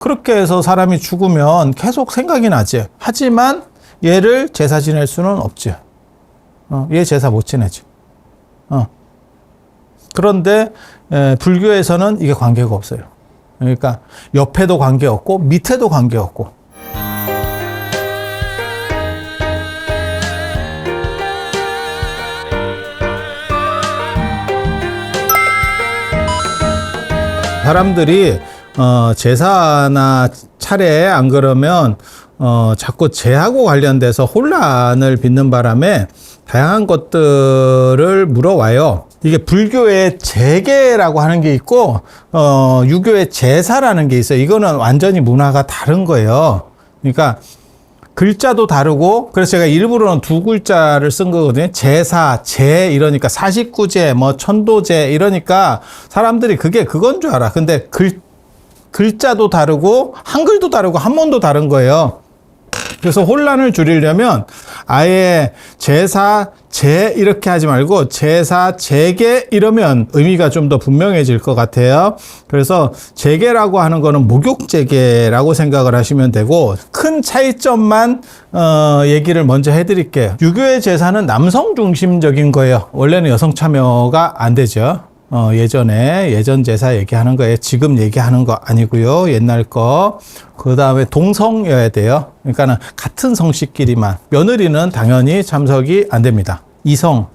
그렇게 해서 사람이 죽으면 계속 생각이 나지. 하지만 얘를 제사 지낼 수는 없지. 얘 제사 못 지내지. 그런데 불교에서는 이게 관계가 없어요. 그러니까 옆에도 관계없고 밑에도 관계없고. 사람들이 제사나 차례 안 그러면 자꾸 제하고 관련돼서 혼란을 빚는 바람에 다양한 것들을 물어와요. 이게 불교의 제계라고 하는 게 있고 유교의 제사라는 게 있어요. 이거는 완전히 문화가 다른 거예요. 그러니까 글자도 다르고, 그래서 제가 일부러는 두 글자를 쓴 거거든요. 제사, 제 이러니까 사십구제, 뭐 천도제 이러니까 사람들이 그게 그건 줄 알아. 근데 글자도 다르고 한글도 다르고 한문도 다른 거예요. 그래서 혼란을 줄이려면 아예 제사, 제 이렇게 하지 말고 제사, 제계 이러면 의미가 좀 더 분명해질 것 같아요. 그래서 제계라고 하는 거는 목욕제계라고 생각을 하시면 되고, 큰 차이점만 얘기를 먼저 해드릴게요. 유교의 제사는 남성 중심적인 거예요. 원래는 여성 참여가 안 되죠. 예전 제사 얘기하는 거예요. 지금 얘기하는 거 아니고요. 옛날 거. 그 다음에 동성여야 돼요. 그러니까는 같은 성씨끼리만. 며느리는 당연히 참석이 안 됩니다. 이성.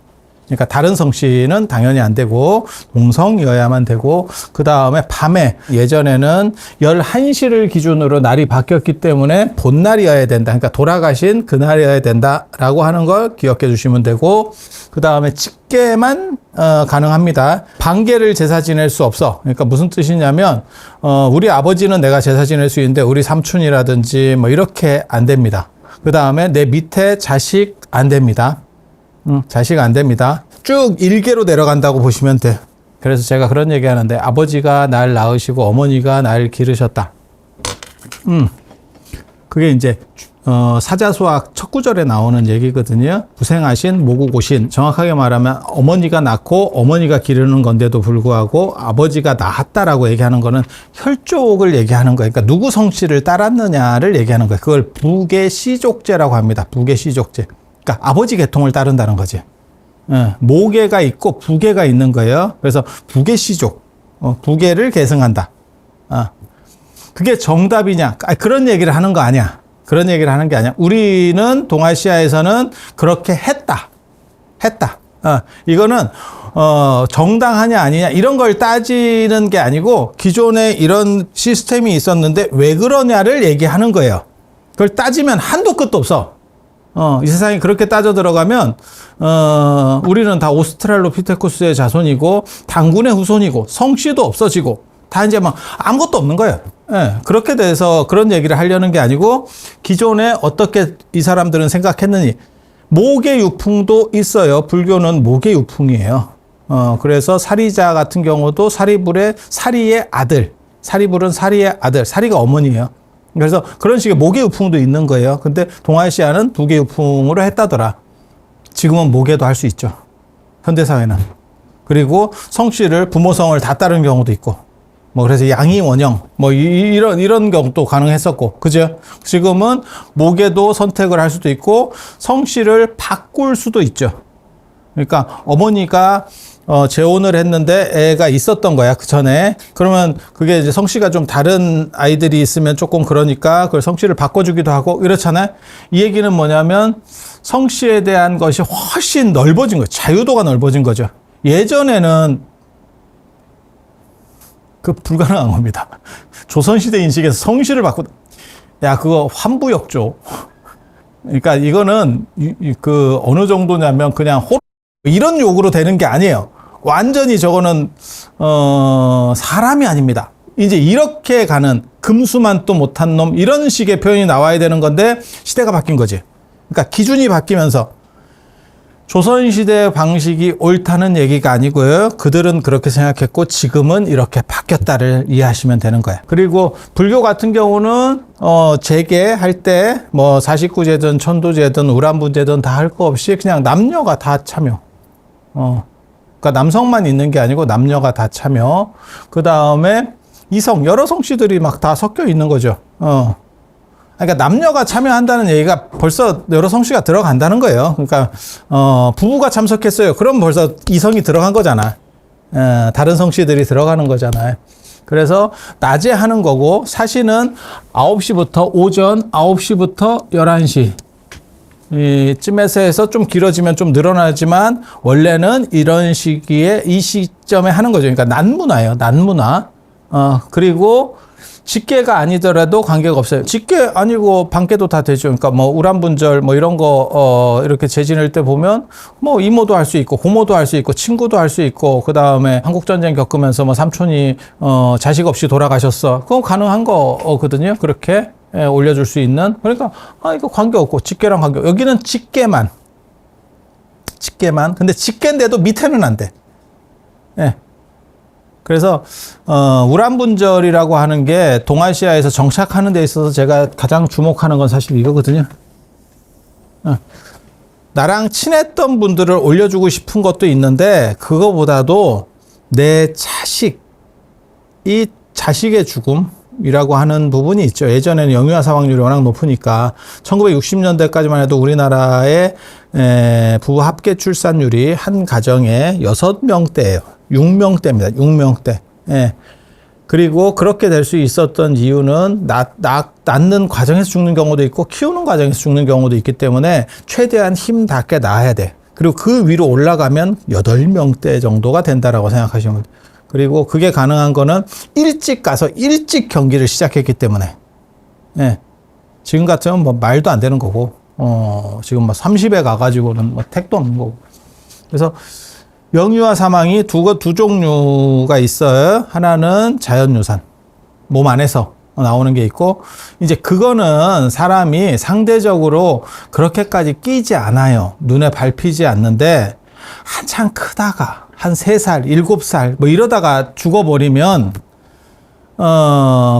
그러니까 다른 성씨는 당연히 안 되고 동성여야만 되고, 그 다음에 밤에, 예전에는 11시를 기준으로 날이 바뀌었기 때문에 본날이어야 된다. 그러니까 돌아가신 그날이어야 된다라고 하는 걸 기억해 주시면 되고, 그 다음에 직계만 가능합니다. 반계를 제사 지낼 수 없어. 그러니까 무슨 뜻이냐면 우리 아버지는 내가 제사 지낼 수 있는데 우리 삼촌이라든지 뭐 이렇게 안 됩니다. 그 다음에 내 밑에 자식 안 됩니다. 자식 안 됩니다. 쭉 일계로 내려간다고 보시면 돼. 그래서 제가 그런 얘기 하는데, 아버지가 날 낳으시고 어머니가 날 기르셨다. 그게 이제 사자수학 첫 구절에 나오는 얘기거든요. 부생하신 모국오신. 정확하게 말하면 어머니가 낳고 어머니가 기르는 건데도 불구하고 아버지가 낳았다라고 얘기하는 거는 혈족을 얘기하는 거예요. 그러니까 누구 성씨를 따랐느냐를 얘기하는 거예요. 그걸 부계시족제라고 합니다. 부계시족제. 그러니까 아버지 계통을 따른다는 거지. 모계가 있고 부계가 있는 거예요. 그래서 부계시족, 부계를 계승한다. 그게 정답이냐? 그런 얘기를 하는 거 아니야. 그런 얘기를 하는 게 아니야. 우리는 동아시아에서는 그렇게 했다. 이거는 정당하냐 아니냐 이런 걸 따지는 게 아니고, 기존에 이런 시스템이 있었는데 왜 그러냐를 얘기하는 거예요. 그걸 따지면 한도 끝도 없어. 이 세상이 그렇게 따져 들어가면 우리는 다 오스트랄로피테쿠스의 자손이고 당군의 후손이고 성씨도 없어지고 다 이제 막 아무것도 없는 거예요. 그렇게 돼서 그런 얘기를 하려는 게 아니고, 기존에 어떻게 이 사람들은 생각했느니, 모계유풍도 있어요. 불교는 모계유풍이에요. 그래서 사리자 같은 경우도 사리불의 사리의 아들, 사리불은 사리의 아들, 사리가 어머니예요. 그래서 그런 식의 모계유풍도 있는 거예요. 근데 동아시아는 부계유풍으로 했다더라. 지금은 모계도 할 수 있죠. 현대사회는. 그리고 성씨를 부모성을 다 따르는 경우도 있고, 뭐 그래서 양이 원형 뭐 이런 경우도 가능했었고, 그죠? 지금은 모계도 선택을 할 수도 있고 성씨를 바꿀 수도 있죠. 그러니까 어머니가 재혼을 했는데 애가 있었던 거야, 그 전에. 그러면 그게 이제 성씨가 좀 다른 아이들이 있으면 조금 그러니까 그걸 성씨를 바꿔주기도 하고 이렇잖아요. 이 얘기는 뭐냐면 성씨에 대한 것이 훨씬 넓어진 거예요. 자유도가 넓어진 거죠. 예전에는 그 불가능한 겁니다. 조선시대 인식에서 성씨를 야, 그거 환부역조. 그러니까 이거는 그 어느 정도냐면 그냥 이런 욕으로 되는 게 아니에요. 완전히 저거는 사람이 아닙니다. 이제 이렇게 가는 금수만도 못한 놈, 이런 식의 표현이 나와야 되는 건데 시대가 바뀐 거지. 그러니까 기준이 바뀌면서 조선시대 방식이 옳다는 얘기가 아니고요. 그들은 그렇게 생각했고 지금은 이렇게 바뀌었다를 이해하시면 되는 거예요. 그리고 불교 같은 경우는 재계할 때 뭐 사십구제든 천도제든 우람분제든 다 할 거 없이 그냥 남녀가 다 참여. 그러니까 남성만 있는 게 아니고 남녀가 다 참여. 그 다음에 이성, 여러 성씨들이 막 다 섞여 있는 거죠. 그러니까 남녀가 참여한다는 얘기가 벌써 여러 성씨가 들어간다는 거예요. 그러니까 부부가 참석했어요. 그럼 벌써 이성이 들어간 거잖아. 다른 성씨들이 들어가는 거잖아요. 그래서 낮에 하는 거고, 사실은 9시부터 오전 9시부터 11시 쯤에서 해서 좀 길어지면 좀 늘어나지만 원래는 이런 시기에 이 시점에 하는 거죠. 그러니까 낮문화예요. 낮문화. 그리고 직계가 아니더라도 관계가 없어요. 직계 아니고 반계도 다 되죠. 그러니까 뭐 우란분절 뭐 이런 거 이렇게 재지낼 때 보면 뭐 이모도 할 수 있고 고모도 할 수 있고 친구도 할 수 있고, 그 다음에 한국 전쟁 겪으면서 뭐 삼촌이 자식 없이 돌아가셨어. 그건 가능한 거거든요. 그렇게 올려줄 수 있는. 그러니까 이거 관계 없고 직계랑 관계. 여기는 직계만. 근데 직계인데도 밑에는 안 돼. 예. 그래서 우란분절이라고 하는 게 동아시아에서 정착하는 데 있어서 제가 가장 주목하는 건 사실 이거거든요. 나랑 친했던 분들을 올려주고 싶은 것도 있는데, 그거보다도 내 자식, 이 자식의 죽음이라고 하는 부분이 있죠. 예전에는 영유아 사망률이 워낙 높으니까 1960년대까지만 해도 우리나라의 부부 합계 출산율이 한 가정에 6명대예요. 6명대입니다. 6명대. 예. 그리고 그렇게 될 수 있었던 이유는 낳는 과정에서 죽는 경우도 있고 키우는 과정에서 죽는 경우도 있기 때문에 최대한 힘 닿게 낳아야 돼. 그리고 그 위로 올라가면 8명대 정도가 된다라고 생각하시면 돼요. 그리고 그게 가능한 거는 일찍 가서 일찍 경기를 시작했기 때문에. 예. 지금 같으면 뭐 말도 안 되는 거고, 지금 뭐 30에 가가지고는 뭐 택도 없는 거고. 그래서 영유아 사망이 두 종류가 있어요. 하나는 자연유산, 몸 안에서 나오는 게 있고, 이제 그거는 사람이 상대적으로 그렇게까지 끼지 않아요. 눈에 밟히지 않는데, 한참 크다가 한 3살, 7살 뭐 이러다가 죽어버리면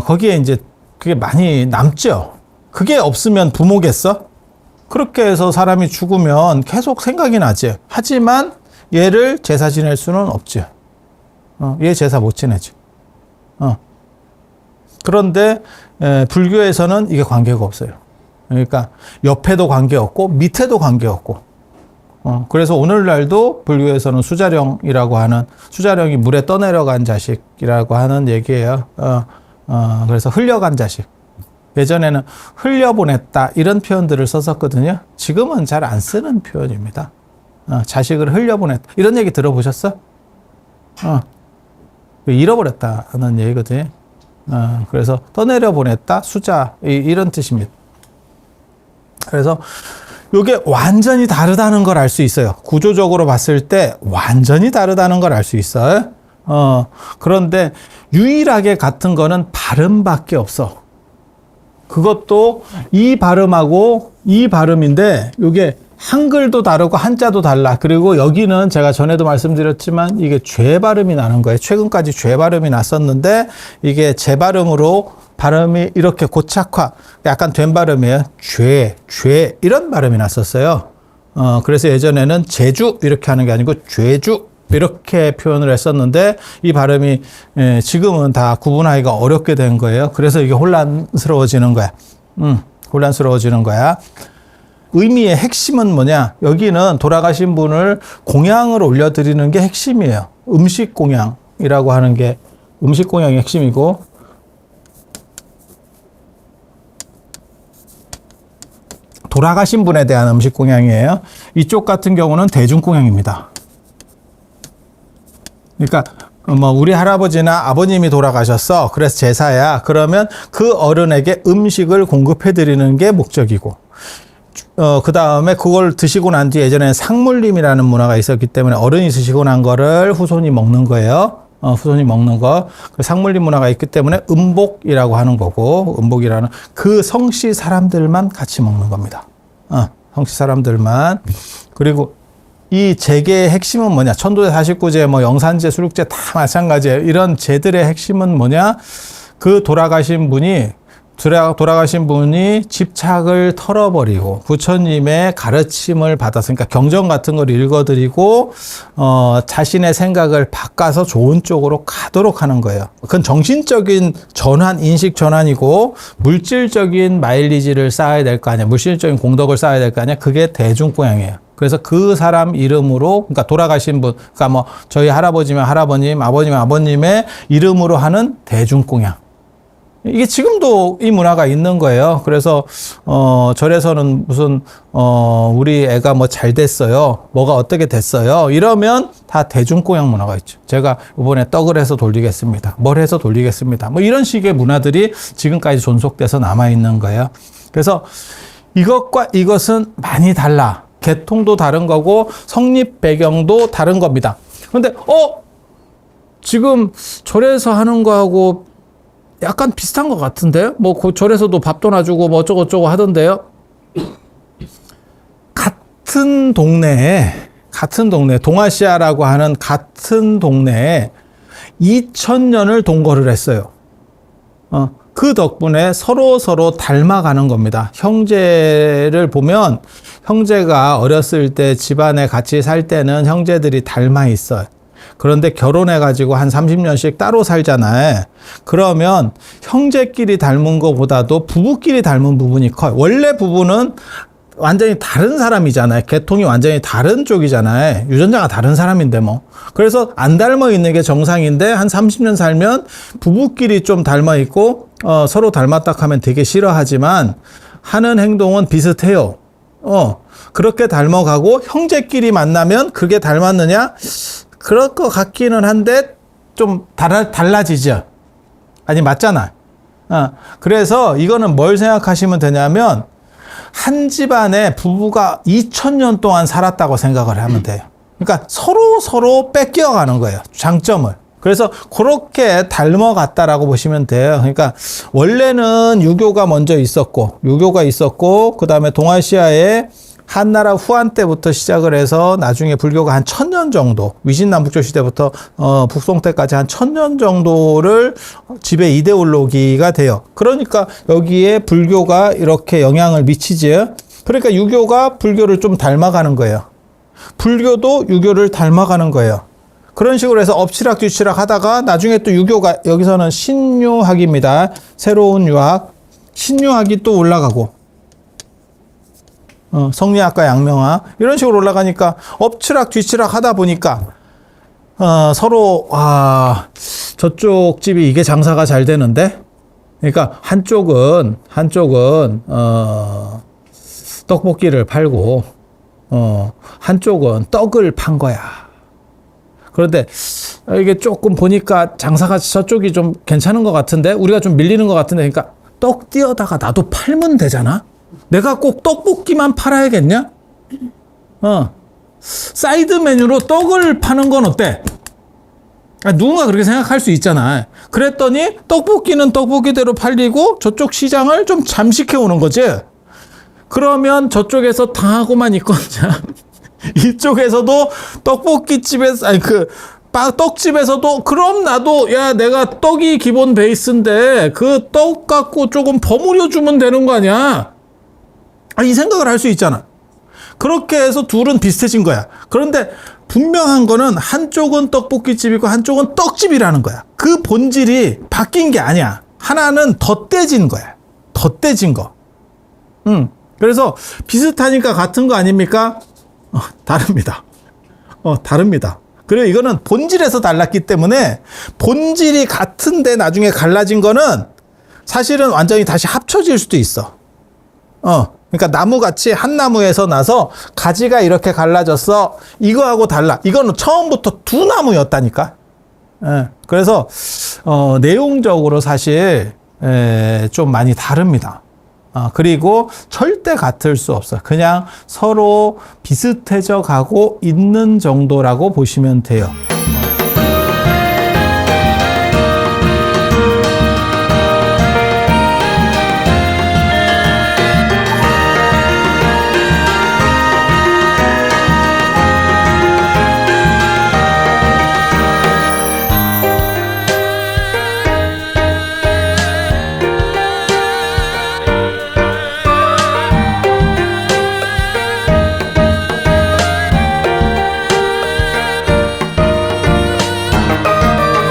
거기에 이제 그게 많이 남죠. 그게 없으면 부모겠어? 그렇게 해서 사람이 죽으면 계속 생각이 나지. 하지만 얘를 제사 지낼 수는 없죠. 얘 제사 못 지내죠. 그런데 불교에서는 이게 관계가 없어요. 그러니까 옆에도 관계 없고 밑에도 관계 없고. 그래서 오늘날도 불교에서는 수자령이라고 하는, 수자령이 물에 떠내려간 자식이라고 하는 얘기예요. 그래서 흘려간 자식. 예전에는 흘려보냈다 이런 표현들을 썼었거든요. 지금은 잘 안 쓰는 표현입니다. 자식을 흘려보냈다 이런 얘기 들어보셨어? 잃어버렸다는 얘기거든요. 그래서 떠내려 보냈다, 수자 이런 뜻입니다. 그래서 이게 완전히 다르다는 걸 알 수 있어요. 구조적으로 봤을 때 완전히 다르다는 걸 알 수 있어요. 그런데 유일하게 같은 거는 발음밖에 없어. 그것도 이 발음하고 이 발음인데 이게 한글도 다르고 한자도 달라. 그리고 여기는 제가 전에도 말씀드렸지만 이게 죄 발음이 나는 거예요. 최근까지 죄 발음이 났었는데 이게 제 발음으로 발음이 이렇게 고착화, 약간 된 발음이에요. 죄 이런 발음이 났었어요. 그래서 예전에는 제주 이렇게 하는 게 아니고 죄주 이렇게 표현을 했었는데 이 발음이 지금은 다 구분하기가 어렵게 된 거예요. 그래서 이게 혼란스러워지는 거야. 혼란스러워지는 거야. 의미의 핵심은 뭐냐? 여기는 돌아가신 분을 공양을 올려드리는 게 핵심이에요. 음식 공양이라고 하는 게 음식 공양이 핵심이고, 돌아가신 분에 대한 음식 공양이에요. 이쪽 같은 경우는 대중 공양입니다. 그러니까 뭐 우리 할아버지나 아버님이 돌아가셨어. 그래서 제사야. 그러면 그 어른에게 음식을 공급해 드리는 게 목적이고, 그 다음에 그걸 드시고 난 뒤에 예전에는 상물림이라는 문화가 있었기 때문에 어른이 드시고 난 거를 후손이 먹는 거예요. 후손이 먹는 거. 그 상물림 문화가 있기 때문에 음복이라고 하는 거고, 음복이라는 그 성씨 사람들만 같이 먹는 겁니다. 성씨 사람들만. 그리고 이 제계의 핵심은 뭐냐? 천도제, 49제, 뭐 영산제, 수륙제 다 마찬가지예요. 이런 제들의 핵심은 뭐냐? 그 돌아가신 분이 돌아가신 분이 집착을 털어버리고 부처님의 가르침을 받았으니까 경전 같은 걸 읽어드리고 자신의 생각을 바꿔서 좋은 쪽으로 가도록 하는 거예요. 그건 정신적인 전환, 인식 전환이고 물질적인 마일리지를 쌓아야 될 거 아니야. 물질적인 공덕을 쌓아야 될 거 아니야. 그게 대중供養이에요. 그래서 그 사람 이름으로, 그러니까 돌아가신 분, 그러니까 뭐 저희 할아버지면 할아버님, 아버님은 아버님의 이름으로 하는 대중供養. 이게 지금도 이 문화가 있는 거예요. 그래서 절에서는 무슨 우리 애가 뭐 잘 됐어요, 뭐가 어떻게 됐어요, 이러면 다 대중供養문화가 있죠. 제가 이번에 떡을 해서 돌리겠습니다, 뭘 해서 돌리겠습니다, 뭐 이런 식의 문화들이 지금까지 존속돼서 남아 있는 거예요. 그래서 이것과 이것은 많이 달라. 계통도 다른 거고 성립 배경도 다른 겁니다. 그런데 지금 절에서 하는 거하고 약간 비슷한 것 같은데요? 뭐, 그 절에서도 밥도 놔주고 뭐 어쩌고저쩌고 하던데요? 같은 동네에, 동아시아라고 하는 같은 동네에 2000년을 동거를 했어요. 그 덕분에 서로 닮아가는 겁니다. 형제를 보면 형제가 어렸을 때 집안에 같이 살 때는 형제들이 닮아 있어요. 그런데 결혼해가지고 한 30년씩 따로 살잖아요. 그러면 형제끼리 닮은 것보다도 부부끼리 닮은 부분이 커요. 원래 부부는 완전히 다른 사람이잖아요. 계통이 완전히 다른 쪽이잖아요. 유전자가 다른 사람인데 뭐. 그래서 안 닮아 있는 게 정상인데 한 30년 살면 부부끼리 좀 닮아 있고 서로 닮았다 하면 되게 싫어하지만 하는 행동은 비슷해요. 그렇게 닮아가고 형제끼리 만나면 그게 닮았느냐? 그럴 것 같기는 한데 좀 달라지죠. 아니, 맞잖아. 그래서 이거는 뭘 생각하시면 되냐면 한 집안에 부부가 2000년 동안 살았다고 생각을 하면 돼요. 그러니까 서로 뺏겨가는 거예요, 장점을. 그래서 그렇게 닮아갔다라고 보시면 돼요. 그러니까 원래는 유교가 먼저 있었고 그 다음에 동아시아에 한나라 후한 때부터 시작을 해서 나중에 불교가 한 1000년 정도, 위신남북조 시대부터 북송 때까지 한 1000년 정도를 지배 이데올로기가 돼요. 그러니까 여기에 불교가 이렇게 영향을 미치지. 그러니까 유교가 불교를 좀 닮아가는 거예요. 불교도 유교를 닮아가는 거예요. 그런 식으로 해서 엎치락뒤치락 하다가 나중에 또 유교가, 여기서는 신유학입니다. 새로운 유학. 신유학이 또 올라가고 성리학과 양명학 이런 식으로 올라가니까 엎치락 뒤치락 하다 보니까 서로 저쪽 집이 이게 장사가 잘 되는데, 그러니까 한쪽은 떡볶이를 팔고 한쪽은 떡을 판 거야. 그런데 이게 조금 보니까 장사가 저쪽이 좀 괜찮은 것 같은데, 우리가 좀 밀리는 것 같은데, 그러니까 떡 띄어다가 나도 팔면 되잖아. 내가 꼭 떡볶이만 팔아야겠냐? 사이드 메뉴로 떡을 파는 건 어때? 누군가 그렇게 생각할 수 있잖아. 그랬더니 떡볶이는 떡볶이대로 팔리고 저쪽 시장을 좀 잠식해 오는 거지. 그러면 저쪽에서 당하고만 있거든요. 이쪽에서도 떡볶이집에서, 떡집에서도 그럼 나도 내가 떡이 기본 베이스인데 그 떡 갖고 조금 버무려 주면 되는 거 아니야? 이 생각을 할 수 있잖아. 그렇게 해서 둘은 비슷해진 거야. 그런데 분명한 거는 한쪽은 떡볶이집이고 한쪽은 떡집이라는 거야. 그 본질이 바뀐 게 아니야. 하나는 덧대진 거야. 덧대진 거. 그래서 비슷하니까 같은 거 아닙니까? 다릅니다. 다릅니다. 그리고 이거는 본질에서 달랐기 때문에 본질이 같은데 나중에 갈라진 거는 사실은 완전히 다시 합쳐질 수도 있어. 그러니까 나무같이 한 나무에서 나서 가지가 이렇게 갈라졌어. 이거하고 달라. 이거는 처음부터 두 나무였다니까. 그래서 내용적으로 사실 좀 많이 다릅니다. 그리고 절대 같을 수 없어요. 그냥 서로 비슷해져 가고 있는 정도라고 보시면 돼요.